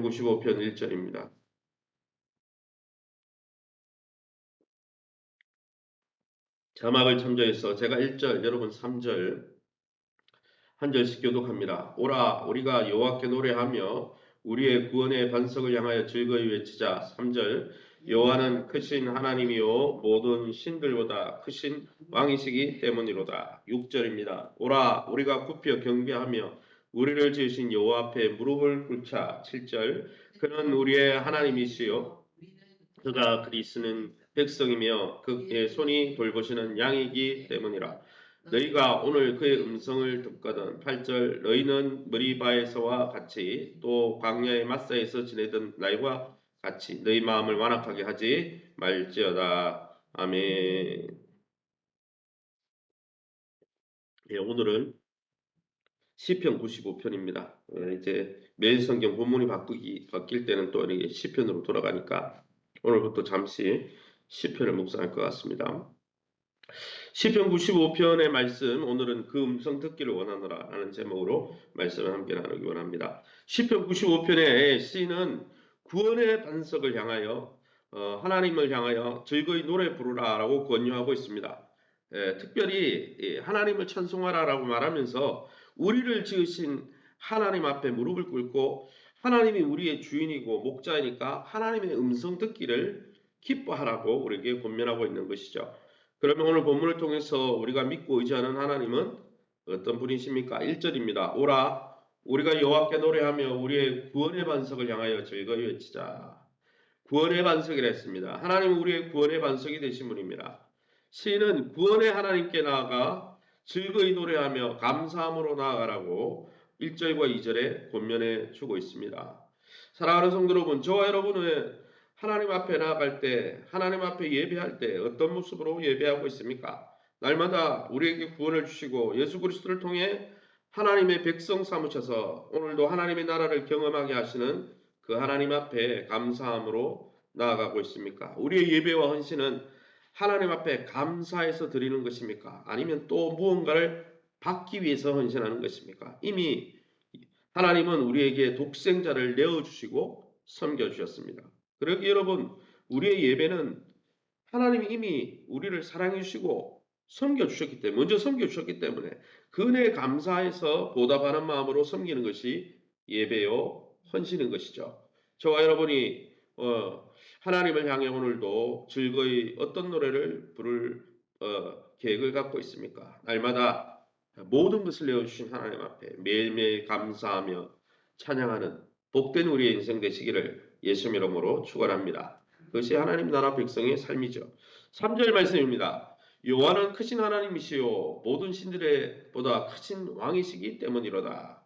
95편 1절입니다. 자막을 참조해서 제가 1절, 여러분 3절 한 절씩 교독합니다. 오라 우리가 여호와께 노래하며 우리의 구원의 반석을 향하여 즐거이 외치자. 3절 여호와는 크신 하나님이요 모든 신들보다 크신 왕이시기 때문이로다. 6절입니다. 오라 우리가 굽혀 경배하며 우리를 지으신 여호와 앞에 무릎을 꿇자. 7절 그는 우리의 하나님이시요 그가 그리 쓰는 백성이며 그의 손이 돌보시는 양이기 때문이라. 너희가 오늘 그의 음성을 듣거든. 8절 너희는 머리바에서와 같이 또 광야의 마사에서 지내던 날과 같이 너희 마음을 완악하게 하지 말지어다. 아멘. 예, 오늘은 시편 95편입니다. 이제 매일 성경 본문이 바뀔 때는 또 이게 시편으로 돌아가니까 오늘부터 잠시 시편을 묵상할 것 같습니다. 시편 95편의 말씀, 오늘은 그 음성 듣기를 원하노라 라는 제목으로 말씀을 함께 나누기 원합니다. 시편 95편의 시인은 구원의 반석을 향하여 하나님을 향하여 즐거이 노래 부르라 라고 권유하고 있습니다. 특별히 하나님을 찬송하라 라고 말하면서 우리를 지으신 하나님 앞에 무릎을 꿇고 하나님이 우리의 주인이고 목자이니까 하나님의 음성 듣기를 기뻐하라고 우리에게 권면하고 있는 것이죠. 그러면 오늘 본문을 통해서 우리가 믿고 의지하는 하나님은 어떤 분이십니까? 1절입니다. 오라 우리가 여호와께 노래하며 우리의 구원의 반석을 향하여 즐거이 외치자. 구원의 반석이라 했습니다. 하나님은 우리의 구원의 반석이 되신 분입니다. 시인은 구원의 하나님께 나아가 즐거이 노래하며 감사함으로 나아가라고 1절과 2절에 권면해 주고 있습니다. 사랑하는 성도 여러분, 저와 여러분은 하나님 앞에 나아갈 때, 하나님 앞에 예배할 때 어떤 모습으로 예배하고 있습니까? 날마다 우리에게 구원을 주시고 예수 그리스도를 통해 하나님의 백성 삼으셔서 오늘도 하나님의 나라를 경험하게 하시는 그 하나님 앞에 감사함으로 나아가고 있습니까? 우리의 예배와 헌신은 하나님 앞에 감사해서 드리는 것입니까? 아니면 또 무언가를 받기 위해서 헌신하는 것입니까? 이미 하나님은 우리에게 독생자를 내어주시고 섬겨주셨습니다. 그러기에 여러분, 우리의 예배는 하나님이 이미 우리를 사랑해 주시고 섬겨주셨기 때문에, 먼저 섬겨주셨기 때문에 그 은혜에 감사해서 보답하는 마음으로 섬기는 것이 예배요 헌신인 것이죠. 저와 여러분이 하나님을 향해 오늘도 즐거이 어떤 노래를 부를 계획을 갖고 있습니까? 날마다 모든 것을 내어주신 하나님 앞에 매일매일 감사하며 찬양하는 복된 우리의 인생 되시기를 예수 이름으로 축원합니다. 그것이 하나님 나라 백성의 삶이죠. 3절 말씀입니다. 여호와는 크신 하나님이시요 모든 신들의 보다 크신 왕이시기 때문이로다.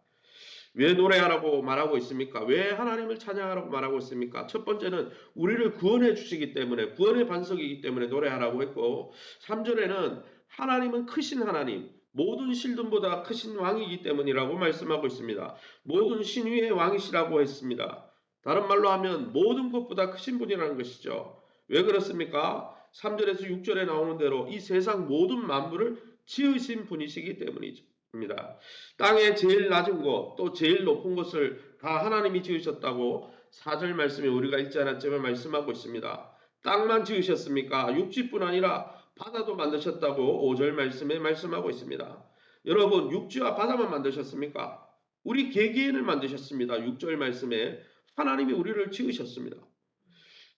왜 노래하라고 말하고 있습니까? 왜 하나님을 찬양하라고 말하고 있습니까? 첫 번째는 우리를 구원해 주시기 때문에, 구원의 반석이기 때문에 노래하라고 했고, 3절에는 하나님은 크신 하나님, 모든 신들보다 크신 왕이기 때문이라고 말씀하고 있습니다. 모든 신위의 왕이시라고 했습니다. 다른 말로 하면 모든 것보다 크신 분이라는 것이죠. 왜 그렇습니까? 3절에서 6절에 나오는 대로 이 세상 모든 만물을 지으신 분이시기 때문이죠. 입니다. 땅의 제일 낮은 곳, 또 제일 높은 곳을 다 하나님이 지으셨다고 4절 말씀에 우리가 읽지 않았지만 말씀하고 있습니다. 땅만 지으셨습니까? 육지뿐 아니라 바다도 만드셨다고 5절 말씀에 말씀하고 있습니다. 여러분, 육지와 바다만 만드셨습니까? 우리 개개인을 만드셨습니다. 6절 말씀에 하나님이 우리를 지으셨습니다.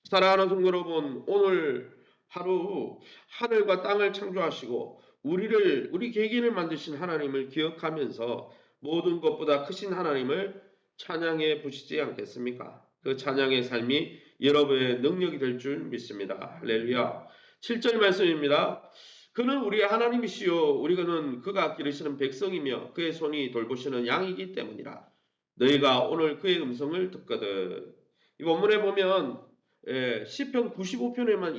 사랑하는 성도 여러분, 오늘 하루 하늘과 땅을 창조하시고 우리 개개인을 만드신 하나님을 기억하면서 모든 것보다 크신 하나님을 찬양해 보시지 않겠습니까? 그 찬양의 삶이 여러분의 능력이 될 줄 믿습니다. 할렐루야. 7절 말씀입니다. 그는 우리의 하나님이시요 우리는 그가 기르시는 백성이며 그의 손이 돌보시는 양이기 때문이라. 너희가 오늘 그의 음성을 듣거든. 이 본문에 보면 시편 95편에만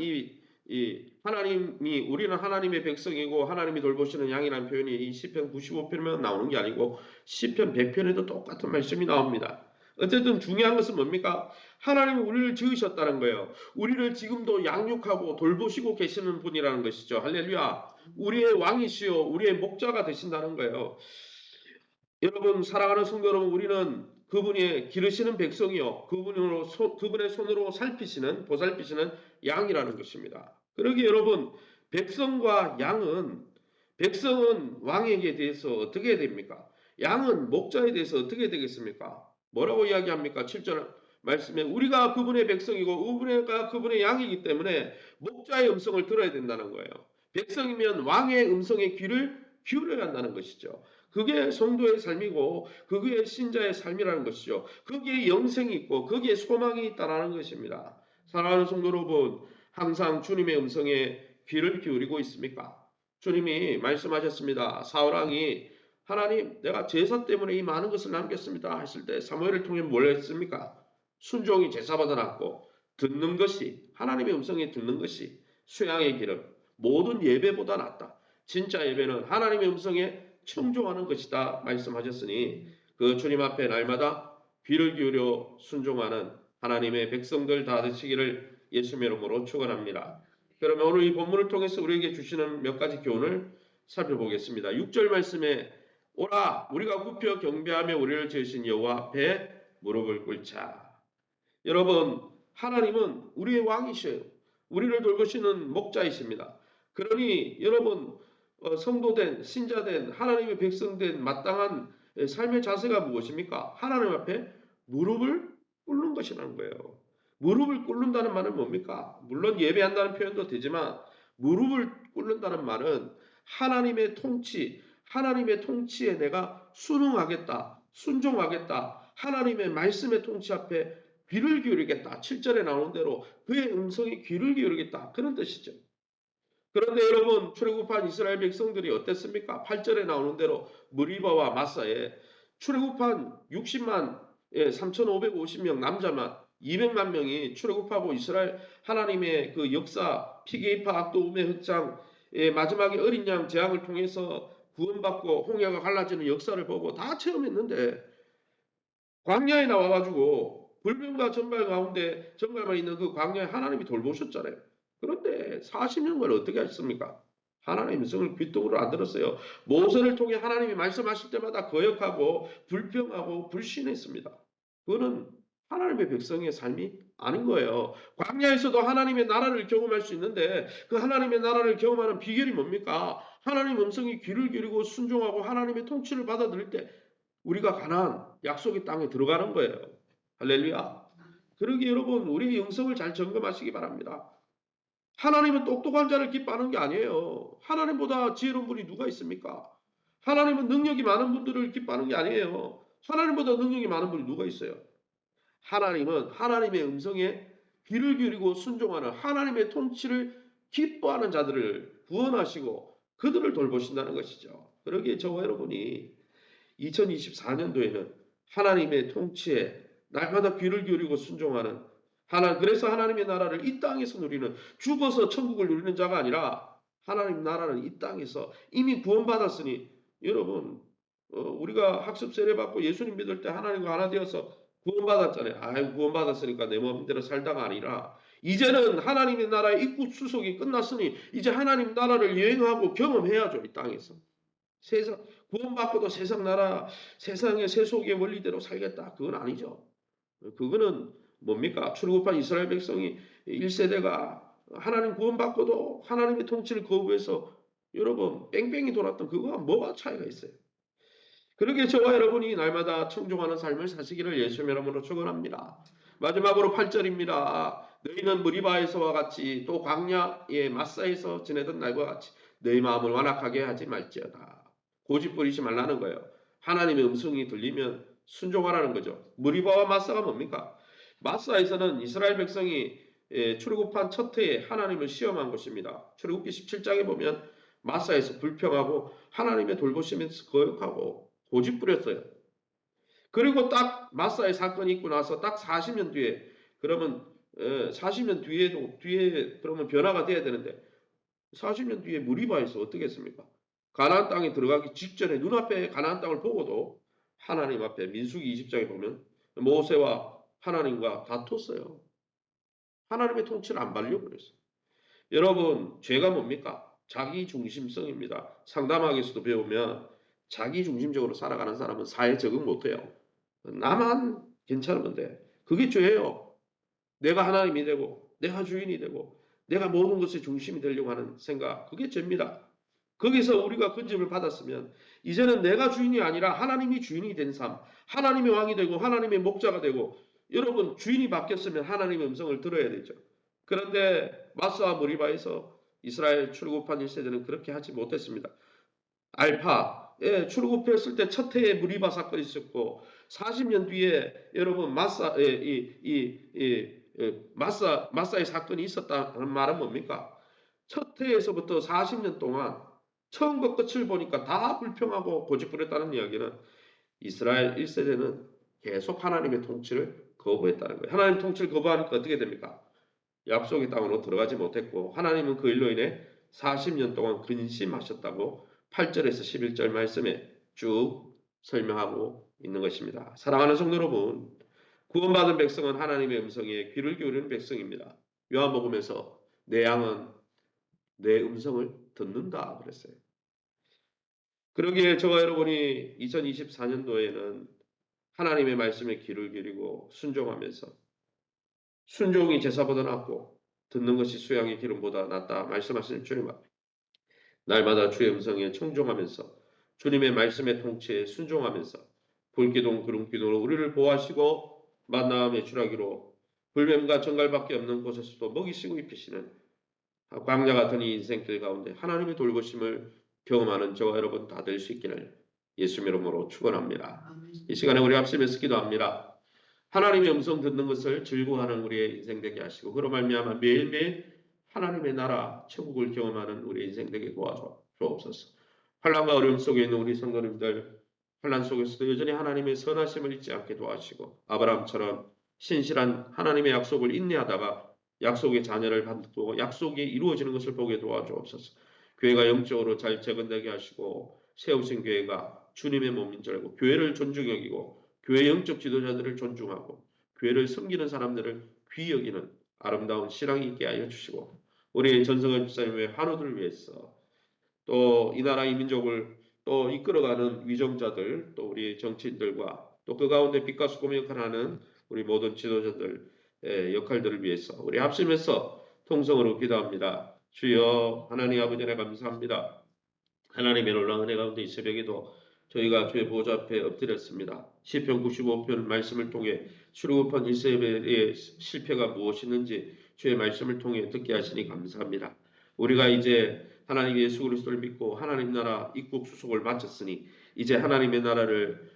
이 하나님이 우리는 하나님의 백성이고 하나님이 돌보시는 양이라는 표현이 이 시편 95편에만 나오는 게 아니고 시편 100편에도 똑같은 말씀이 나옵니다. 어쨌든 중요한 것은 뭡니까? 하나님은 우리를 지으셨다는 거예요. 우리를 지금도 양육하고 돌보시고 계시는 분이라는 것이죠. 할렐루야. 우리의 왕이시요 우리의 목자가 되신다는 거예요. 여러분 사랑하는 성도 여러분, 우리는 그분의 기르시는 백성이요 그분의 손으로 살피시는 보살피시는 양이라는 것입니다. 그러기에 여러분 백성과 양은 백성은 왕에게 대해서 어떻게 됩니까? 양은 목자에 대해서 어떻게 되겠습니까? 뭐라고 이야기합니까? 7절 말씀에 우리가 그분의 백성이고 우리가 그분의 양이기 때문에 목자의 음성을 들어야 된다는 거예요. 백성이면 왕의 음성에 귀를 기울여야 한다는 것이죠. 그게 성도의 삶이고 그게 신자의 삶이라는 것이죠. 거기에 영생이 있고 거기에 소망이 있다는 것입니다. 사랑하는 성도 여러분, 항상 주님의 음성에 귀를 기울이고 있습니까? 주님이 말씀하셨습니다. 사울왕이 하나님 내가 제사 때문에 이 많은 것을 남겼습니다 했을 때 사무엘을 통해 뭘 했습니까? 순종이 제사보다 낫고 듣는 것이 하나님의 음성에 듣는 것이 수양의 기름 모든 예배보다 낫다. 진짜 예배는 하나님의 음성에 청종하는 것이다 말씀하셨으니 그 주님 앞에 날마다 귀를 기울여 순종하는 하나님의 백성들 다 되시기를 예수의 이름으로 축원합니다. 그러면 오늘 이 본문을 통해서 우리에게 주시는 몇 가지 교훈을 살펴보겠습니다. 6절 말씀에 오라 우리가 굽혀 경배하며 우리를 지으신 여호와 앞에 무릎을 꿇자. 여러분 하나님은 우리의 왕이셔요. 우리를 돌보시는 목자이십니다. 그러니 여러분 성도된 신자된 하나님의 백성된 마땅한 삶의 자세가 무엇입니까? 하나님 앞에 무릎을 꿇는 것이라는 거예요. 무릎을 꿇는다는 말은 뭡니까? 물론 예배한다는 표현도 되지만 무릎을 꿇는다는 말은 하나님의 통치, 하나님의 통치에 내가 순응하겠다, 순종하겠다, 하나님의 말씀의 통치 앞에 귀를 기울이겠다. 7절에 나오는 대로 그의 음성에 귀를 기울이겠다. 그런 뜻이죠. 그런데 여러분 출애굽한 이스라엘 백성들이 어땠습니까? 8절에 나오는 대로 무리바와 마사에 출애굽한 60만 3,550명 남자만 200만 명이 출애굽하고 이스라엘 하나님의 그 역사 피게이파 악도움의 흑장 마지막에 어린 양 재앙을 통해서 구원받고 홍해가 갈라지는 역사를 보고 다 체험했는데 광야에 나와가지고 불병과 전갈 가운데 전갈만 있는 그 광야에 하나님이 돌보셨잖아요. 그런데 40년간 어떻게 하셨습니까? 하나님의 음성을 귀뚱으로 안 들었어요. 모세를 통해 하나님이 말씀하실 때마다 거역하고 불평하고 불신했습니다. 그거는 하나님의 백성의 삶이 아닌 거예요. 광야에서도 하나님의 나라를 경험할 수 있는데 그 하나님의 나라를 경험하는 비결이 뭡니까? 하나님 음성이 귀를 기울이고 순종하고 하나님의 통치를 받아들일 때 우리가 가나안 약속의 땅에 들어가는 거예요. 할렐루야. 그러기 여러분 우리의 영성을 잘 점검하시기 바랍니다. 하나님은 똑똑한 자를 기뻐하는 게 아니에요. 하나님보다 지혜로운 분이 누가 있습니까? 하나님은 능력이 많은 분들을 기뻐하는 게 아니에요. 하나님보다 능력이 많은 분이 누가 있어요? 하나님은 하나님의 음성에 귀를 기울이고 순종하는 하나님의 통치를 기뻐하는 자들을 구원하시고 그들을 돌보신다는 것이죠. 그러기에 저와 여러분이 2024년도에는 하나님의 통치에 날마다 귀를 기울이고 순종하는 그래서 하나님의 나라를 이 땅에서 누리는 죽어서 천국을 누리는 자가 아니라 하나님 나라는 이 땅에서 이미 구원받았으니 여러분 우리가 학습 세례 받고 예수님 믿을 때 하나님과 하나 되어서 구원받았잖아요. 아이고 구원받았으니까 내 마음대로 살다가 아니라 이제는 하나님의 나라의 입국 수속이 끝났으니 이제 하나님 나라를 여행하고 경험해야죠. 이 땅에서. 세상 구원받고도 세상 나라 세상의 세속의 원리대로 살겠다. 그건 아니죠. 그거는 뭡니까? 출애굽한 이스라엘 백성이 1세대가 하나님 구원받고도 하나님의 통치를 거부해서 여러분 뺑뺑이 돌았던 그거와 뭐가 차이가 있어요? 그러게 저와 여러분이 날마다 청종하는 삶을 사시기를 예수의 이름으로 축원합니다. 마지막으로 8절입니다. 너희는 무리바에서와 같이 또 광야의 마사에서 지내던 날과 같이 너희 마음을 완악하게 하지 말지어다. 고집 부리지 말라는 거예요. 하나님의 음성이 들리면 순종하라는 거죠. 무리바와 마사가 뭡니까? 마사에서는 이스라엘 백성이 출애굽한 첫 해에 하나님을 시험한 곳입니다. 출애굽기 17장에 보면 마사에서 불평하고 하나님의 돌보심에서 거역하고 고집 부렸어요. 그리고 딱 마사의 사건이 있고 나서 딱 40년 뒤에 그러면 40년 뒤에 그러면 변화가 돼야 되는데 40년 뒤에 무리바에서 어떻게 했습니까? 가나안 땅에 들어가기 직전에 눈앞에 가나안 땅을 보고도 하나님 앞에 민수기 20장에 보면 모세와 하나님과 다퉜어요. 하나님의 통치를 안 받으려고 그랬어요. 여러분 죄가 뭡니까? 자기 중심성입니다. 상담학에서도 배우면 자기 중심적으로 살아가는 사람은 사회에 적응 못해요. 나만 괜찮으면 돼. 그게 죄예요. 내가 하나님이 되고 내가 주인이 되고 내가 모든 것의 중심이 되려고 하는 생각, 그게 죄입니다. 거기서 우리가 건짐을 받았으면 이제는 내가 주인이 아니라 하나님이 주인이 된 삶, 하나님의 왕이 되고 하나님의 목자가 되고, 여러분 주인이 바뀌었으면 하나님의 음성을 들어야 되죠. 그런데 마스와 무리바에서 이스라엘 출애굽한 1세대는 그렇게 하지 못했습니다. 알파, 출애굽했을 때 첫 해에 무리바 사건이 있었고 40년 뒤에 여러분 마사의 사건이 있었다는 말은 뭡니까? 첫 해에서부터 40년 동안 처음과 끝을 보니까 다 불평하고 고집부렸다는 이야기는 이스라엘 1세대는 계속 하나님의 통치를 거부했다는 거예요. 하나님 통치를 거부하니까 어떻게 됩니까? 약속의 땅으로 들어가지 못했고, 하나님은 그 일로 인해 40년 동안 근심하셨다고 8절에서 11절 말씀에 쭉 설명하고 있는 것입니다. 사랑하는 성도 여러분, 구원받은 백성은 하나님의 음성에 귀를 기울이는 백성입니다. 요한복음에서 내 양은 내 음성을 듣는다 그랬어요. 그러기에 저와 여러분이 2024년도에는 하나님의 말씀에 귀를 기울이고 순종하면서, 순종이 제사보다 낫고 듣는 것이 수양의 기름보다 낫다 말씀하시는 주님 앞에 날마다 주의 음성에 청종하면서 주님의 말씀의 통치에 순종하면서 불기둥 구름기둥으로 우리를 보호하시고 만남의 주라기로 불뱀과 정갈밖에 없는 곳에서도 먹이시고 입히시는 광야 같은 이 인생길 가운데 하나님의 돌보심을 경험하는 저와 여러분 다 될 수 있기를 예수 이름으로 축원합니다. 이 시간에 우리 합심해서 기도합니다. 하나님의 음성 듣는 것을 즐거워하는 우리의 인생 되게 하시고, 그로 말미암아 매일매일 하나님의 나라 천국을 경험하는 우리의 인생 되게 도와주옵소서. 환난과 어려움 속에 있는 우리 성도님들, 환난 속에서도 여전히 하나님의 선하심을 잊지 않게 도와주시고, 아브라함처럼 신실한 하나님의 약속을 인내하다가 약속의 자녀를 받고 약속이 이루어지는 것을 보게 도와주옵소서. 교회가 영적으로 잘 재건되게 하시고, 세우신 교회가 주님의 몸인 줄 알고 교회를 존중 여기고 교회 영적 지도자들을 존중하고 교회를 섬기는 사람들을 귀히 여기는 아름다운 신앙이 있게 하여 주시고, 우리 전성현 집사님의 환우들을 위해서, 또 이 나라 이 민족을 또 이끌어가는 위정자들, 또 우리 정치인들과 또 그 가운데 빛과 소금의 역할을 하는 우리 모든 지도자들의 역할들을 위해서 우리 합심해서 통성으로 기도합니다. 주여 하나님 아버지, 하나님 감사합니다. 하나님의 놀라운 은혜 가운데 이 새벽에도 저희가 주의 보좌 앞에 엎드렸습니다. 시편 95편 말씀을 통해 출애굽한 1세대의 실패가 무엇이었는지 주의 말씀을 통해 듣게 하시니 감사합니다. 우리가 이제 하나님 예수 그리스도를 믿고 하나님 나라 입국 수속을 마쳤으니 이제 하나님의 나라를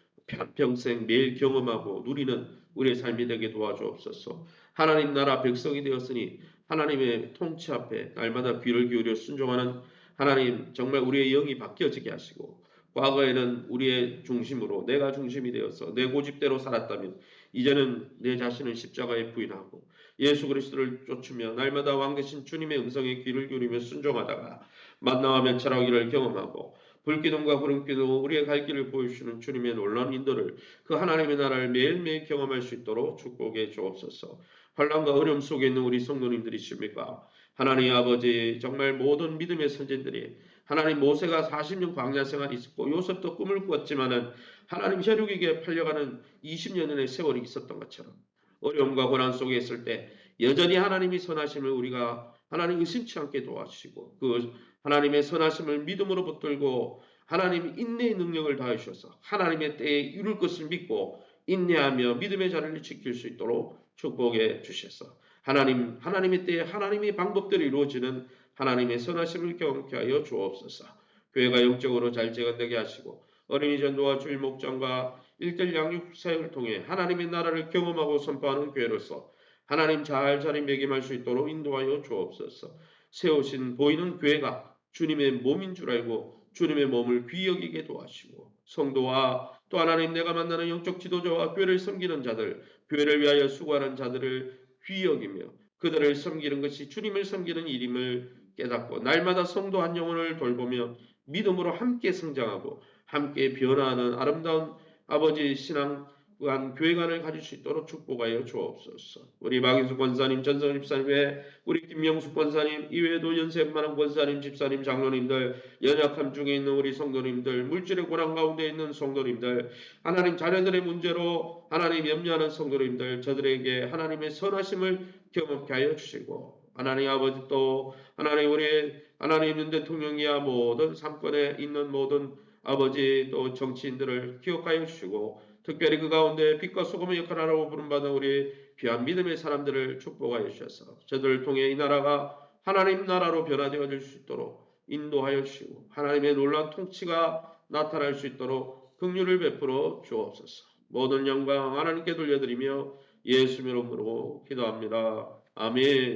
평생 매일 경험하고 누리는 우리의 삶이 되게 도와주옵소서. 하나님 나라 백성이 되었으니 하나님의 통치 앞에 날마다 귀를 기울여 순종하는 하나님, 정말 우리의 영이 바뀌어지게 하시고, 과거에는 우리의 중심으로 내가 중심이 되어서 내 고집대로 살았다면 이제는 내 자신을 십자가에 부인하고 예수 그리스도를 쫓으며 날마다 왕 되신 주님의 음성에 귀를 기울이며 순종하다가 만나와 면찰하기를 경험하고 불기둥과 구름기둥 우리의 갈 길을 보여주시는 주님의 놀라운 인도를, 그 하나님의 나라를 매일매일 경험할 수 있도록 축복해 주옵소서. 환난과 어려움 속에 있는 우리 성도님들이십니까? 하나님 아버지, 정말 모든 믿음의 선진들이 하나님 모세가 40년 광야 생활이 있었고 요셉도 꿈을 꾸었지만은 하나님 혈육에게 팔려가는 20년의 세월이 있었던 것처럼 어려움과 고난 속에 있을 때 여전히 하나님이 선하심을 우리가 하나님 의심치 않게 도와주시고, 그 하나님의 선하심을 믿음으로 붙들고 하나님 인내의 능력을 다하셔서 하나님의 때에 이룰 것을 믿고 인내하며 믿음의 자리를 지킬 수 있도록 축복해 주셔서 하나님의 때에 하나님의 방법대로 이루어지는 하나님의 선하심을 경험케 하여 주옵소서. 교회가 영적으로 잘 재건되게 하시고 어린이 전도와 주일 목장과 일대일 양육 사역을 통해 하나님의 나라를 경험하고 선포하는 교회로서 하나님 잘 자리 매김할 수 있도록 인도하여 주옵소서. 세우신 보이는 교회가 주님의 몸인 줄 알고 주님의 몸을 귀히 여기게 도와주시고, 성도와 또 하나님 내가 만나는 영적 지도자와 교회를 섬기는 자들, 교회를 위하여 수고하는 자들을 귀히 여기며 그들을 섬기는 것이 주님을 섬기는 일임을 깨닫고 날마다 성도 한 영혼을 돌보며 믿음으로 함께 성장하고 함께 변화하는 아름다운 아버지 신앙 또한 교회관을 가질 수 있도록 축복하여 주옵소서. 우리 박인수 권사님, 전성 집사님 외에 우리 김명숙 권사님 이외에도 연세 많은 권사님, 집사님, 장로님들, 연약함 중에 있는 우리 성도님들, 물질의 고난 가운데 있는 성도님들, 하나님 자녀들의 문제로 하나님 염려하는 성도님들, 저들에게 하나님의 선하심을 경험케 하여 주시고, 하나님 아버지 또 하나님 우리 하나님 윤 대통령이야 모든 삼권에 있는 모든 아버지 또 정치인들을 기억하여 주시고, 특별히 그 가운데 빛과 소금의 역할을 하라고 부름받은 우리 귀한 믿음의 사람들을 축복하여 주셔서 저들을 통해 이 나라가 하나님 나라로 변화되어질 수 있도록 인도하여 주시고, 하나님의 놀라운 통치가 나타날 수 있도록 긍휼을 베풀어 주옵소서. 모든 영광 하나님께 돌려드리며 예수 이름으로 기도합니다. 아멘.